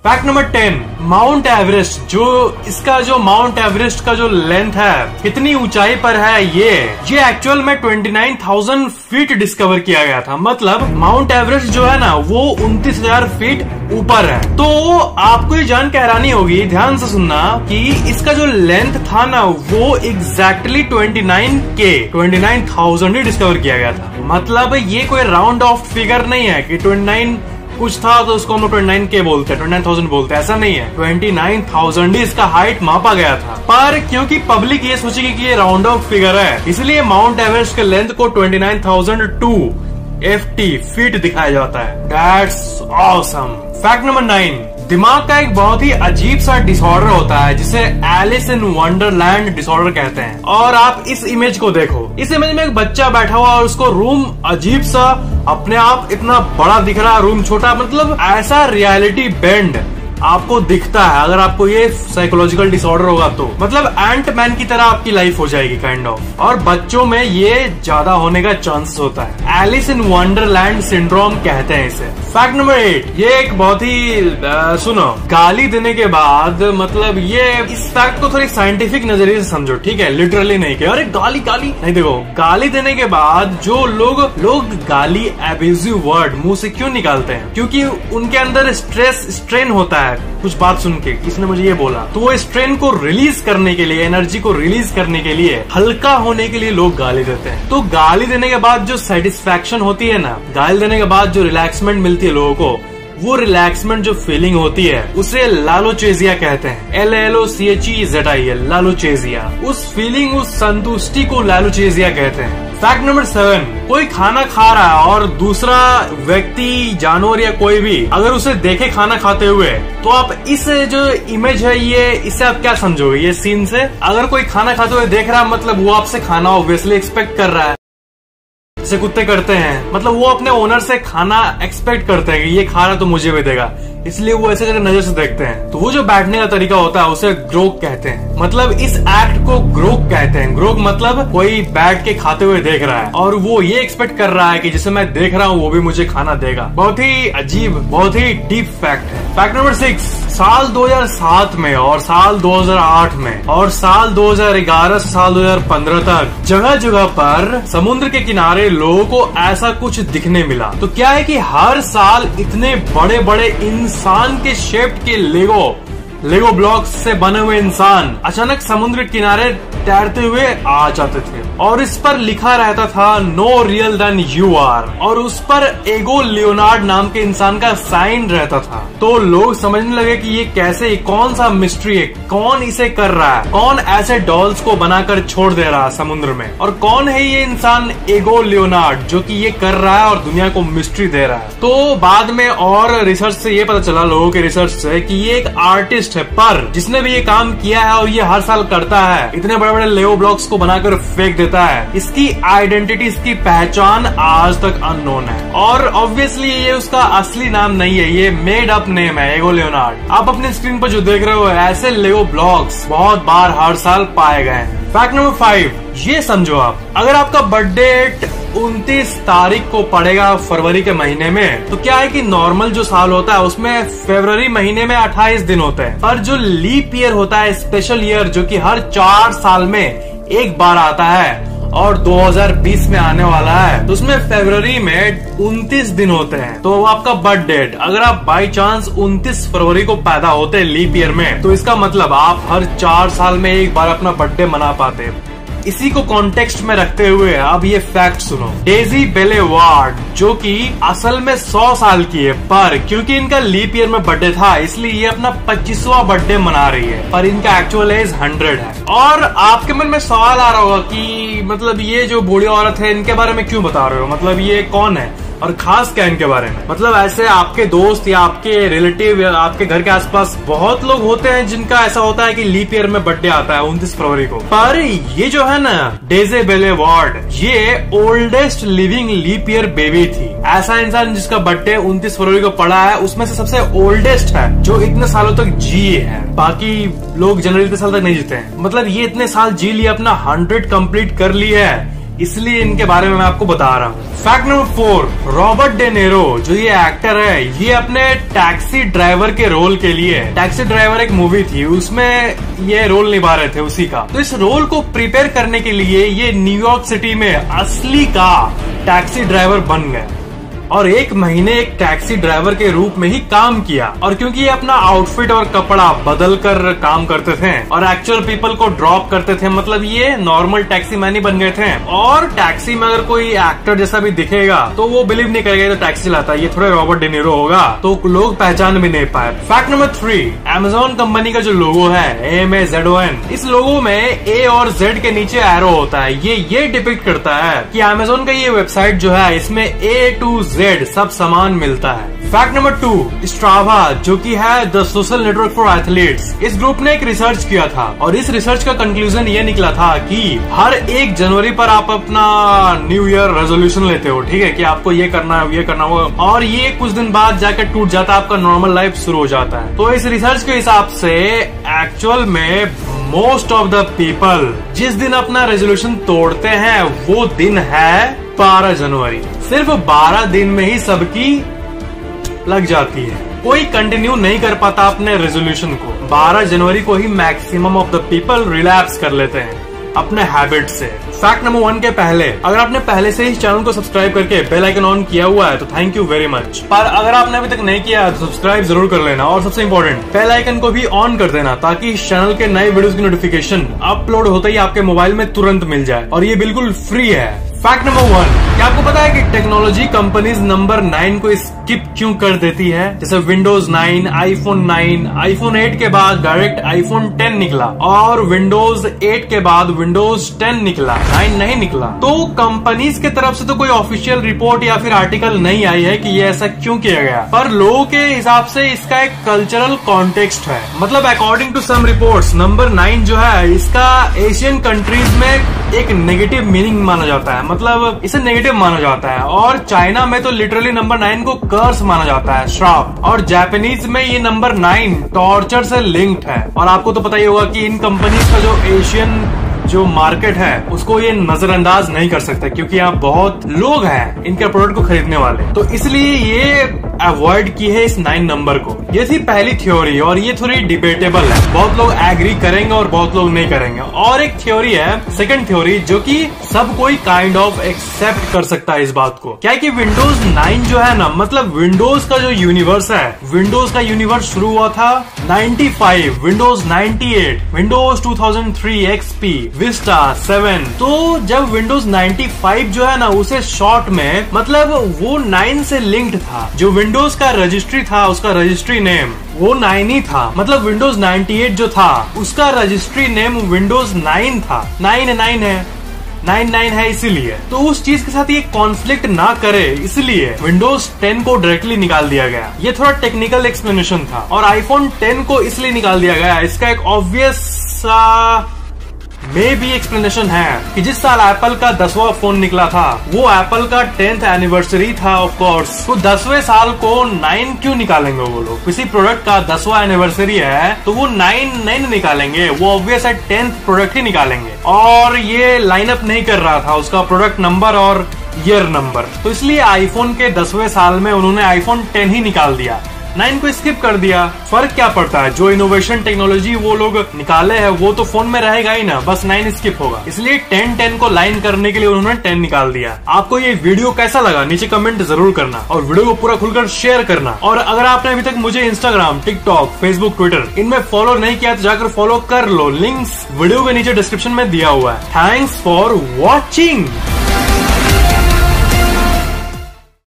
Fact number 10, mount Everest, जो mount Everest का जो लेंथ है, कितनी ऊंचाई पर है ये एक्चुअल में 29,000 फीट डिस्कवर किया गया था। मतलब माउंट एवरेस्ट जो है ना वो 29,000 फीट ऊपर है। तो आपको ये जान के हैरानी होगी, ध्यान से सुनना, कि इसका जो लेंथ था ना वो एग्जैक्टली 29,000 ही डिस्कवर किया गया था। मतलब ये कोई राउंड ऑफ फिगर नहीं है कि 29 कुछ था तो उसको हम 29K बोलते हैं, 29,000 बोलते हैं, ऐसा नहीं है। 29,000 ही इसका हाइट मापा गया था। पर क्योंकि पब्लिक ये सोचेगी कि ये राउंड ऑफ फिगर है, इसलिए माउंट एवरेस्ट के लेंथ को 29,002 फीट दिखाया जाता है। That's awesome. फैक्ट नंबर 9, दिमाग का एक बहुत ही अजीब सा डिसऑर्डर होता है जिसे एलिस इन वंडरलैंड डिसऑर्डर कहते हैं। और आप इस इमेज को देखो, इस इमेज में एक बच्चा बैठा हुआ और उसको रूम अजीब सा, अपने आप इतना बड़ा दिख रहा, रूम छोटा, मतलब ऐसा रियलिटी बेंड आपको दिखता है। अगर आपको ये साइकोलॉजिकल डिसऑर्डर होगा तो मतलब एंट मैन की तरह आपकी लाइफ हो जाएगी काइंड ऑफ। और बच्चों में ये ज्यादा होने का चांस होता है। एलिस इन वंडरलैंड सिंड्रोम कहते हैं इसे। फैक्ट नंबर 8, ये एक बहुत ही सुनो, गाली देने के बाद, मतलब ये इस फैक्ट को थोड़ी साइंटिफिक नजरिए से समझो, ठीक है, लिटरली नहीं कि अरे गाली नहीं। देखो, गाली देने के बाद जो लोग गाली एब्यूजिव वर्ड मुंह से क्यों निकालते हैं? क्योंकि उनके अंदर स्ट्रेन होता है कुछ बात सुन के, इसने मुझे ये बोला, तो वो स्ट्रेन को रिलीज करने के लिए, एनर्जी को रिलीज करने के लिए, हल्का होने के लिए लोग गाली देते हैं। तो गाली देने के बाद जो सेटिस्फैक्शन होती है ना, गाली देने के बाद जो रिलैक्समेंट मिलती है लोगों को, वो रिलैक्समेंट जो फीलिंग होती है उसे लालोचेजिया कहते हैं। LALOCHEZIA, लालोचेजिया। उस फीलिंग, उस संतुष्टि को लालोचेजिया कहते हैं। फैक्ट नंबर 7, कोई खाना खा रहा है और दूसरा व्यक्ति, जानवर या कोई भी अगर उसे देखे खाना खाते हुए, तो आप इस जो इमेज है ये, इससे आप क्या समझोगे ये सीन से? अगर कोई खाना खाते हुए देख रहा है मतलब वो आपसे खाना ऑब्वियसली एक्सपेक्ट कर रहा है, जैसे कुत्ते करते हैं। मतलब वो अपने ओनर से खाना एक्सपेक्ट करते हैं कि ये खा रहा तो मुझे भी देगा, इसलिए वो ऐसे करके नजर से देखते हैं। तो वो जो बैठने का तरीका होता है उसे ग्रोक कहते हैं। मतलब इस एक्ट को ग्रोक कहते हैं। ग्रोक मतलब कोई बैठ के खाते हुए देख रहा है और वो ये एक्सपेक्ट कर रहा है कि जैसे मैं देख रहा हूँ वो भी मुझे खाना देगा। बहुत ही अजीब, बहुत ही डीप फैक्ट है। फैक्ट नंबर 6, साल 2007 में और साल 2008 में और साल 2011 से साल 2015 तक जगह जगह पर समुद्र के किनारे लोगों को ऐसा कुछ दिखने मिला। तो क्या है कि हर साल इतने बड़े बड़े इंसान के शेप के लेगो ब्लॉक्स से बने हुए इंसान अचानक समुद्र किनारे तैरते हुए आ जाते थे और इस पर लिखा रहता था no real then you are, और उस पर एगो लियोनार्ड नाम के इंसान का साइन रहता था। तो लोग समझने लगे कि ये कैसे, कौन सा मिस्ट्री है, कौन इसे कर रहा है, कौन ऐसे डॉल्स को बनाकर छोड़ दे रहा है समुद्र में, और कौन है ये इंसान एगो लियोनार्ड जो कि ये कर रहा है और दुनिया को मिस्ट्री दे रहा है। तो बाद में और रिसर्च से ये पता चला, लोगों के रिसर्च से, कि ये एक आर्टिस्ट है, पर जिसने भी ये काम किया है और ये हर साल करता है, इतने बड़े बड़े लेगो ब्लॉक्स को बनाकर फेंक देता है, इसकी आइडेंटिटी, इसकी पहचान आज तक अननोन है। और ऑब्वियसली ये उसका असली नाम नहीं है, ये मेड अप नेम है, एगो लियोनार्ड। आप अपने स्क्रीन पर जो देख रहे हो ऐसे लेगो ब्लॉक्स बहुत बार हर साल पाए गए हैं। फैक्ट नंबर 5, ये समझो आप, अगर आपका बर्थडे 29 तारीख को पड़ेगा फरवरी के महीने में, तो क्या है कि नॉर्मल जो साल होता है उसमें फरवरी महीने में 28 दिन होते हैं, पर जो लीप ईयर होता है, स्पेशल ईयर, जो कि हर 4 साल में एक बार आता है और 2020 में आने वाला है, तो उसमें फरवरी में 29 दिन होते हैं। तो आपका बर्थ डेट, अगर आप बाई चांस 29 फरवरी को पैदा होते हैं लीप ईयर में, तो इसका मतलब आप हर 4 साल में एक बार अपना बर्थडे मना पाते हैं। इसी को कॉन्टेक्स्ट में रखते हुए अब ये फैक्ट सुनो। डेजी बेले वार्ड, जो कि असल में 100 साल की है, पर क्योंकि इनका लीप ईयर में बर्थडे था इसलिए ये अपना 25वां बर्थडे मना रही है, पर इनका एक्चुअल एज 100 है। और आपके मन में सवाल आ रहा होगा कि मतलब ये जो बूढ़ी औरत है इनके बारे में क्यों बता रहे हो, मतलब ये कौन है और खास क्या इनके बारे में? मतलब ऐसे आपके दोस्त या आपके रिलेटिव या आपके घर के आसपास बहुत लोग होते हैं जिनका ऐसा होता है कि लीप ईयर में बर्थडे आता है 29 फरवरी को, पर ये जो है ना डेजे बेले वार्ड, ये oldest living leap year baby थी। ऐसा इंसान जिसका बर्थडे 29 फरवरी को पड़ा है, उसमें से सबसे ओल्डेस्ट है जो इतने सालों तक जिए है। बाकी लोग जनरली इतने साल तक नहीं जीते हैं। मतलब ये इतने साल जी लिया, अपना 100 कंप्लीट कर ली है, इसलिए इनके बारे में मैं आपको बता रहा हूँ। Fact number 4, Robert De Niro जो ये एक्टर है, ये अपने टैक्सी ड्राइवर के रोल के लिए, टैक्सी ड्राइवर एक मूवी थी उसमें ये रोल निभा रहे थे उसी का, तो इस रोल को प्रिपेयर करने के लिए ये न्यूयॉर्क सिटी में असली का टैक्सी ड्राइवर बन गए और 1 महीने एक टैक्सी ड्राइवर के रूप में ही काम किया। और क्योंकि ये अपना आउटफिट और कपड़ा बदल कर काम करते थे और एक्चुअल पीपल को ड्रॉप करते थे, मतलब ये नॉर्मल टैक्सी मैन ही बन गए थे। और टैक्सी में अगर कोई एक्टर जैसा भी दिखेगा तो वो बिलीव नहीं करेगा तो टैक्सी लाता है, ये थोड़े रॉबर्ट डे नीरो होगा, तो लोग पहचान भी नहीं पाए। फैक्ट नंबर 3, अमेजोन कंपनी का जो लोगो है AMAZON, इस लोगो में A और Z के नीचे एरो होता है। ये डिपिक्ट करता है कि अमेजोन का ये वेबसाइट जो है इसमें A to Z सब सामान मिलता है। फैक्ट नंबर 2, स्ट्रावा जो कि है the social network for athletes, इस ग्रुप ने एक रिसर्च किया था और इस रिसर्च का कंक्लूजन ये निकला था कि हर 1 जनवरी पर आप अपना न्यू ईयर रेजोल्यूशन लेते हो, ठीक है, कि आपको ये करना है, ये करना हो, और ये कुछ दिन बाद जाकर टूट जाता है, आपका नॉर्मल लाइफ शुरू हो जाता है। तो इस रिसर्च के हिसाब से एक्चुअल में मोस्ट ऑफ द पीपल जिस दिन अपना रेजोल्यूशन तोड़ते हैं वो दिन है 12 जनवरी। सिर्फ 12 दिन में ही सबकी लग जाती है, कोई कंटिन्यू नहीं कर पाता अपने रेजोल्यूशन को। 12 जनवरी को ही maximum of the people relapse कर लेते हैं अपने हैबिट से। फैक्ट नंबर 1 के पहले, अगर आपने पहले से इस चैनल को सब्सक्राइब करके बेल आइकन ऑन किया हुआ है तो थैंक यू वेरी मच, पर अगर आपने अभी तक नहीं किया है तो सब्सक्राइब जरूर कर लेना और सबसे इम्पोर्टेंट बेल आइकन को भी ऑन कर देना ताकि इस चैनल के नए वीडियोस की नोटिफिकेशन अपलोड होते ही आपके मोबाइल में तुरंत मिल जाए और ये बिल्कुल फ्री है। फैक्ट नंबर 1, क्या आपको पता है कि टेक्नोलॉजी कंपनीज नंबर 9 को स्किप क्यों कर देती है? जैसे विंडोज 9, आईफोन 9, आईफोन 8 के बाद डायरेक्ट आईफोन 10 निकला और विंडोज 8 के बाद विंडोज 10 निकला, 9 नहीं निकला। तो कंपनीज के तरफ से तो कोई ऑफिशियल रिपोर्ट या फिर आर्टिकल नहीं आई है कि ये ऐसा क्यों किया गया, पर लोगों के हिसाब से इसका एक कल्चरल कॉन्टेक्स्ट है। मतलब according to some reports number 9 जो है इसका एशियन कंट्रीज में एक नेगेटिव मीनिंग माना जाता है, मतलब इसे नेगेटिव माना जाता है, और चाइना में तो लिटरली नंबर 9 को कर्स माना जाता है, श्राप, और जापानीज में ये नंबर 9 टॉर्चर से लिंक्ड है। और आपको तो पता ही होगा कि इन कंपनीज का जो एशियन जो मार्केट है उसको ये नजरअंदाज नहीं कर सकते क्योंकि यहाँ बहुत लोग हैं इनके प्रोडक्ट को खरीदने वाले, तो इसलिए ये अवॉइड की है इस 9 नंबर को। ये थी पहली थ्योरी और ये थोड़ी डिबेटेबल है, बहुत लोग एग्री करेंगे और बहुत लोग नहीं करेंगे। और एक थ्योरी है, सेकंड थ्योरी, जो कि सब कोई काइंड ऑफ एक्सेप्ट कर सकता है इस बात को। क्या है कि विंडोज 9 जो है ना, मतलब विंडोज का जो यूनिवर्स है, विंडोज का यूनिवर्स शुरू हुआ था 95, विंडोज 98, विंडोज 2003 XP, विस्टा 7। तो जब विंडोज 95 जो है ना उसे शॉर्ट में, मतलब वो 9 से लिंक्ड था, जो विंडोज का रजिस्ट्री था उसका रजिस्ट्री नेम वो 9 ही था, मतलब विंडोज 98 जो था उसका रजिस्ट्री नेम विंडोज 9 था, 9 है, 99 है, इसीलिए तो उस चीज के साथ ये कॉन्फ्लिक्ट ना करे इसलिए विंडोज 10 को डायरेक्टली निकाल दिया गया। ये थोड़ा टेक्निकल एक्सप्लेनेशन था। और आईफोन 10 को इसलिए निकाल दिया गया, इसका एक ऑब्वियस सा मे भी एक्सप्लेनेशन है कि जिस साल एप्पल का 10वां फोन निकला था वो एप्पल का 10th एनिवर्सरी था ऑफ कोर्स, तो 10वें साल को 9 क्यों निकालेंगे वो लोग? किसी प्रोडक्ट का 10वां एनिवर्सरी है तो वो 9 नहीं निकालेंगे, वो ऑब्वियस है 10th प्रोडक्ट ही निकालेंगे। और ये लाइनअप नहीं कर रहा था उसका प्रोडक्ट नंबर और ईयर नंबर, तो इसलिए आईफोन के 10वें साल में उन्होंने आईफोन 10 ही निकाल दिया, 9 को स्किप कर दिया। फर्क क्या पड़ता है, जो इनोवेशन टेक्नोलॉजी वो लोग निकाले हैं वो तो फोन में रहेगा ही ना, बस 9 स्किप होगा, इसलिए 10 को लाइन करने के लिए उन्होंने 10 निकाल दिया। आपको ये वीडियो कैसा लगा नीचे कमेंट जरूर करना और वीडियो को पूरा खुलकर शेयर करना। और अगर आपने अभी तक मुझे इंस्टाग्राम, टिकटॉक, फेसबुक, ट्विटर इनमें फॉलो नहीं किया तो जाकर फॉलो कर लो, लिंक्स वीडियो के नीचे डिस्क्रिप्शन में दिया हुआ है। Thanks for watching.